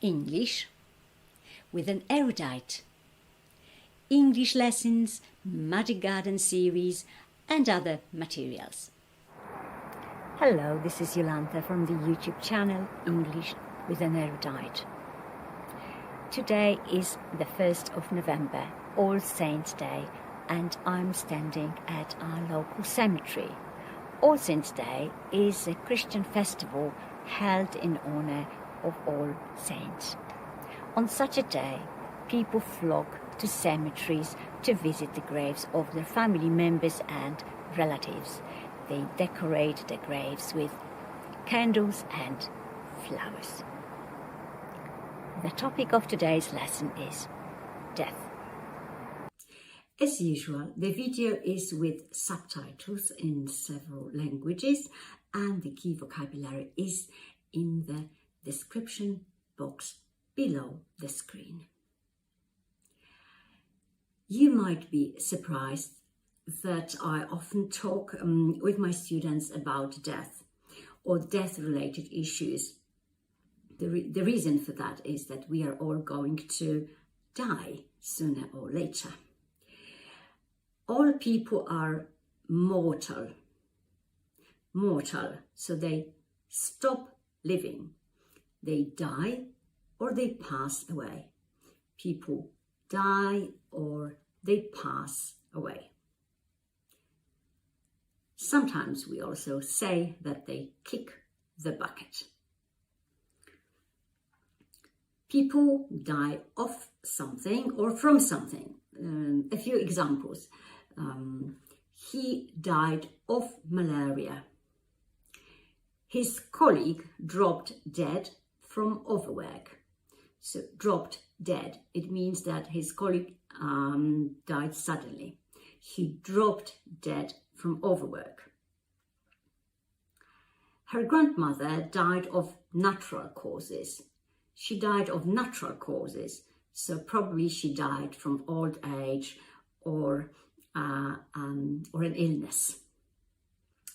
English with an erudite, English lessons, Magic Garden series and other materials. Hello, this is Jolanta from the YouTube channel English with an Erudite. Today is the 1st of November, All Saints' Day, and I'm standing at our local cemetery. All Saints' Day is a Christian festival held in honor of all saints. On such a day, people flock to cemeteries to visit the graves of their family members and relatives. They decorate their graves with candles and flowers. The topic of today's lesson is death. As usual, the video is with subtitles in several languages, and the key vocabulary is in the description box below the screen. You might be surprised that I often talk with my students about death or death-related issues. The reason for that is that we are all going to die sooner or later. All people are mortal, so they stop living. They die or they pass away. People die or they pass away. Sometimes we also say that they kick the bucket. People die of something or from something. A few examples. He died of malaria. His colleague dropped dead from overwork. So dropped dead, it means that his colleague died suddenly. He dropped dead from overwork. Her grandmother died of natural causes. She died of natural causes, so probably she died from old age or an illness.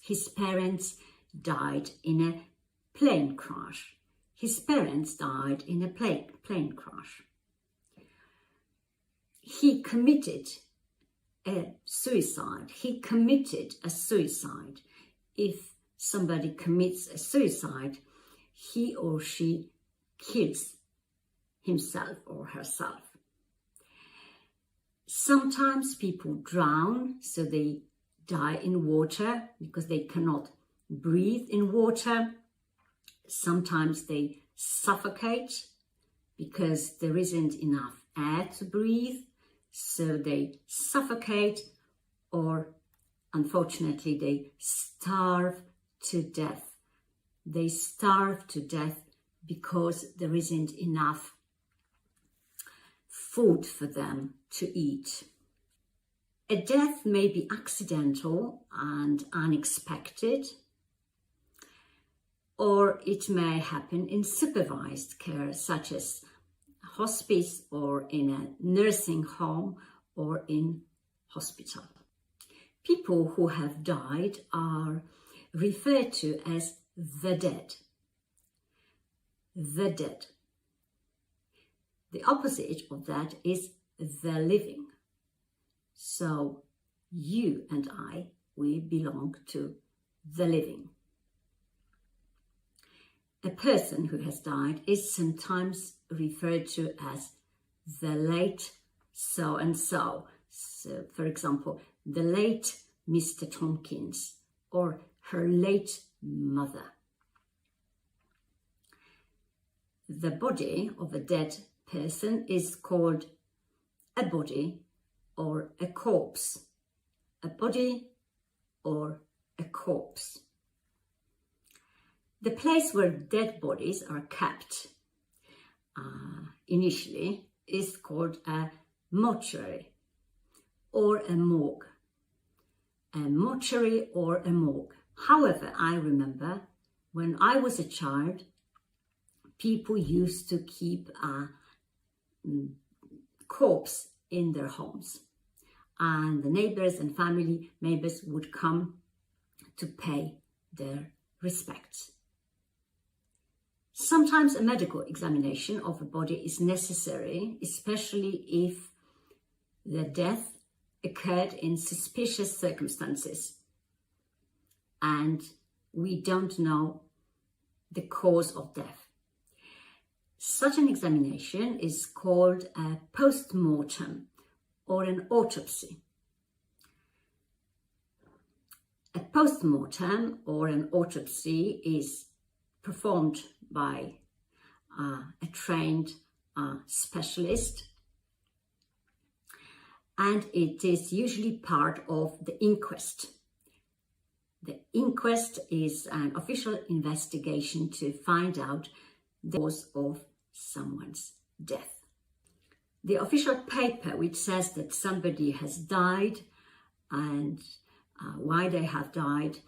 His parents died in a plane crash. His parents died in a plane crash. He committed a suicide. He committed a suicide. If somebody commits a suicide, he or she kills himself or herself. Sometimes people drown, so they die in water because they cannot breathe in water. Sometimes they suffocate because there isn't enough air to breathe, so they suffocate, or unfortunately they starve to death. They starve to death because there isn't enough food for them to eat. A death may be accidental and unexpected, or it may happen in supervised care, such as hospice or in a nursing home or in hospital. People who have died are referred to as the dead. The dead. The opposite of that is the living. So you and I, we belong to the living. A person who has died is sometimes referred to as the late so-and-so. So, for example, the late Mr. Tompkins or her late mother. The body of a dead person is called a body or a corpse. A body or a corpse. The place where dead bodies are kept initially is called a mortuary or a morgue. A mortuary or a morgue. However, I remember when I was a child, people used to keep a corpse in their homes, and the neighbors and family members would come to pay their respects. Sometimes a medical examination of a body is necessary, especially if the death occurred in suspicious circumstances and we don't know the cause of death. Such an examination is called a post-mortem or an autopsy. A post-mortem or an autopsy is performed by a trained specialist, and it is usually part of the inquest. The inquest is an official investigation to find out the cause of someone's death. The official paper which says that somebody has died and why they have died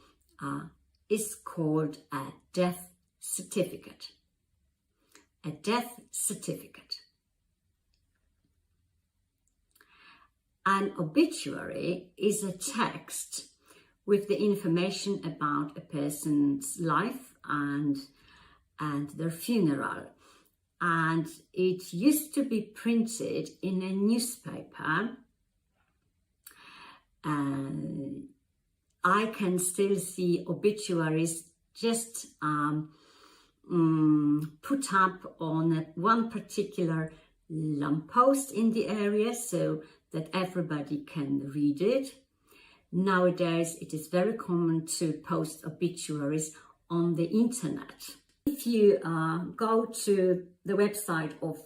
is called a death certificate. A death certificate. An obituary is a text with the information about a person's life and their funeral. And it used to be printed in a newspaper. I can still see obituaries just put up on one particular lamppost in the area so that everybody can read it. Nowadays, it is very common to post obituaries on the internet. If you go to the website of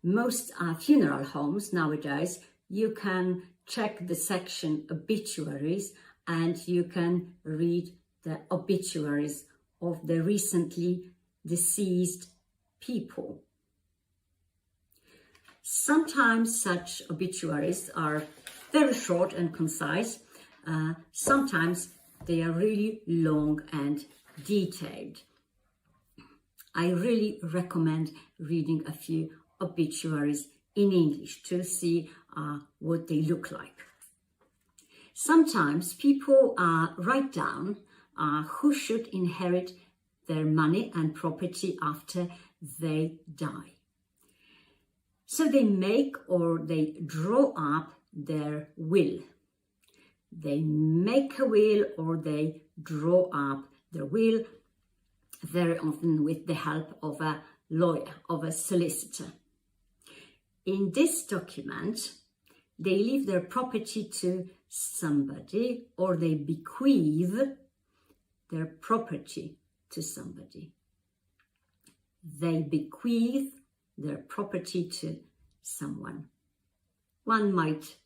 most funeral homes nowadays, you can check the section obituaries and you can read the obituaries of the recently deceased people. Sometimes such obituaries are very short and concise. Sometimes they are really long and detailed. I really recommend reading a few obituaries in English to see what they look like. Sometimes people write down who should inherit their money and property after they die. So they make or they draw up their will. They make a will or they draw up their will, very often with the help of a lawyer, of a solicitor. In this document, they leave their property to somebody or they bequeath their property to somebody. They bequeath their property to someone. One might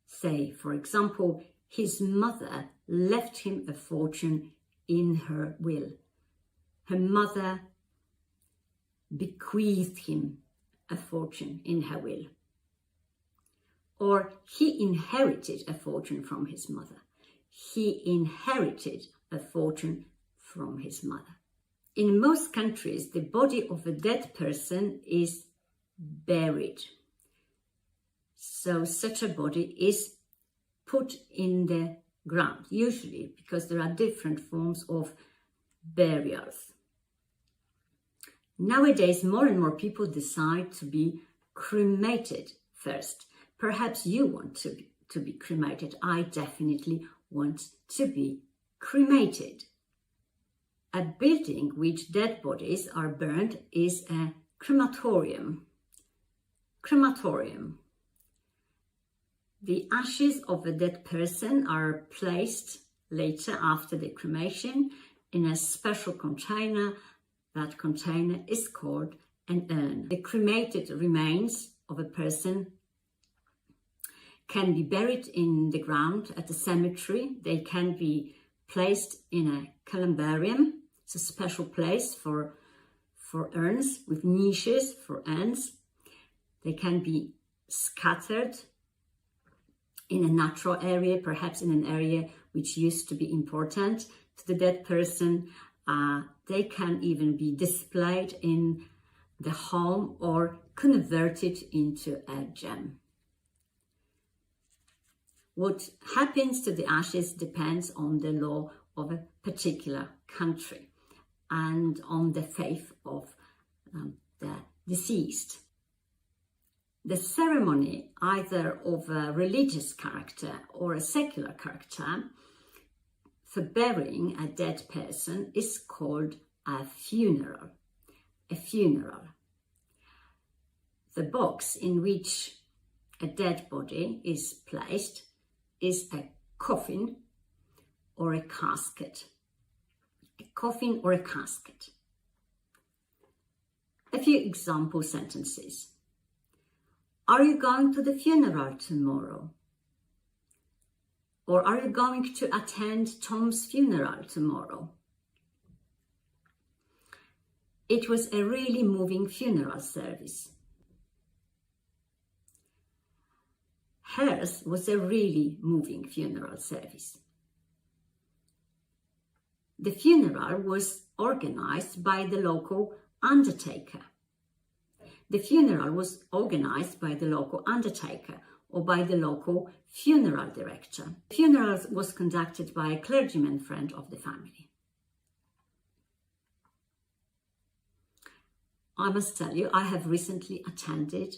say, for example, his mother left him a fortune in her will. Her mother bequeathed him a fortune in her will. Or he inherited a fortune from his mother. He inherited a fortune from his mother. In most countries, the body of a dead person is buried. So such a body is put in the ground, usually because there are different forms of burials. Nowadays, more and more people decide to be cremated first. Perhaps you want to be cremated. I definitely want to be cremated. A building which dead bodies are burned is a crematorium. Crematorium. The ashes of a dead person are placed later after the cremation in a special container. That container is called an urn. The cremated remains of a person can be buried in the ground at a cemetery. They can be placed in a columbarium. It's a special place for urns with niches for urns. They can be scattered in a natural area, perhaps in an area which used to be important to the dead person. They can even be displayed in the home or converted into a gem. What happens to the ashes depends on the law of a particular country. and on the faith of the deceased. The ceremony, either of a religious character or a secular character, for burying a dead person is called a funeral. A funeral. The box in which a dead body is placed is a coffin or a casket. A coffin or a casket. A few example sentences. Are you going to the funeral tomorrow? Or are you going to attend Tom's funeral tomorrow? It was a really moving funeral service. Hers was a really moving funeral service. The funeral was organized by the local undertaker. The funeral was organized by the local undertaker or by the local funeral director. The funeral was conducted by a clergyman friend of the family. I must tell you, I have recently attended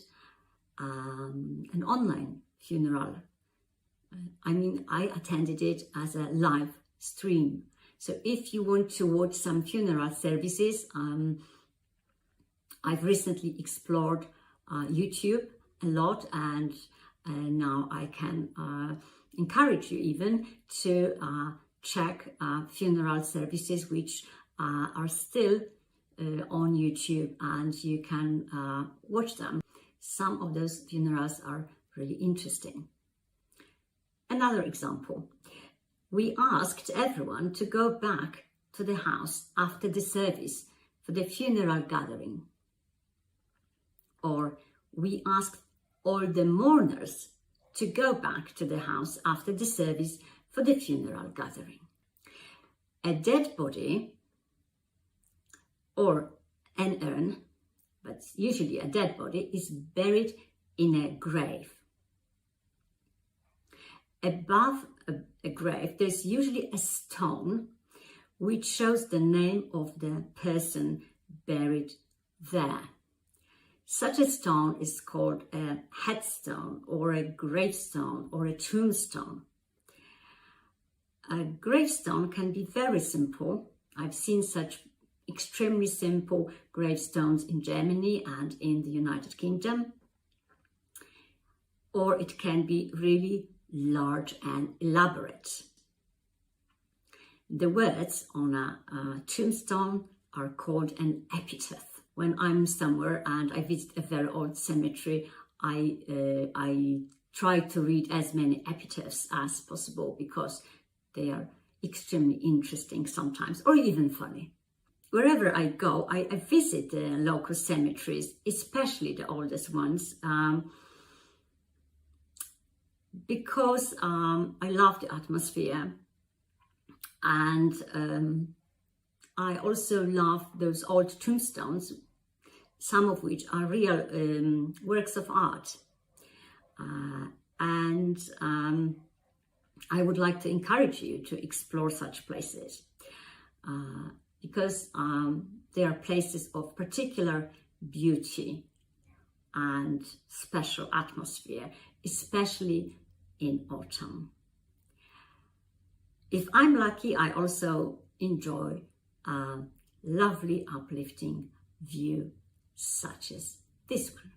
an online funeral. I attended it as a live stream. So if you want to watch some funeral services, I've recently explored YouTube a lot, and now I can encourage you even to check funeral services which are still on YouTube, and you can watch them. Some of those funerals are really interesting. Another example, we asked everyone to go back to the house after the service for the funeral gathering. Or we asked all the mourners to go back to the house after the service for the funeral gathering. A dead body or an urn, but usually a dead body, is buried in a grave. Above a grave, there's usually a stone which shows the name of the person buried there. Such a stone is called a headstone or a gravestone or a tombstone. A gravestone can be very simple. I've seen such extremely simple gravestones in Germany and in the United Kingdom. Or it can be really large and elaborate. The words on a tombstone are called an epitaph. When I'm somewhere and I visit a very old cemetery, I try to read as many epitaphs as possible because they are extremely interesting sometimes, or even funny. Wherever I go, I visit the local cemeteries, especially the oldest ones, because I love the atmosphere, and I also love those old tombstones, some of which are real works of art. And I would like to encourage you to explore such places because they are places of particular beauty and special atmosphere, especially in autumn. If I'm lucky, I also enjoy a lovely, uplifting view such as this one.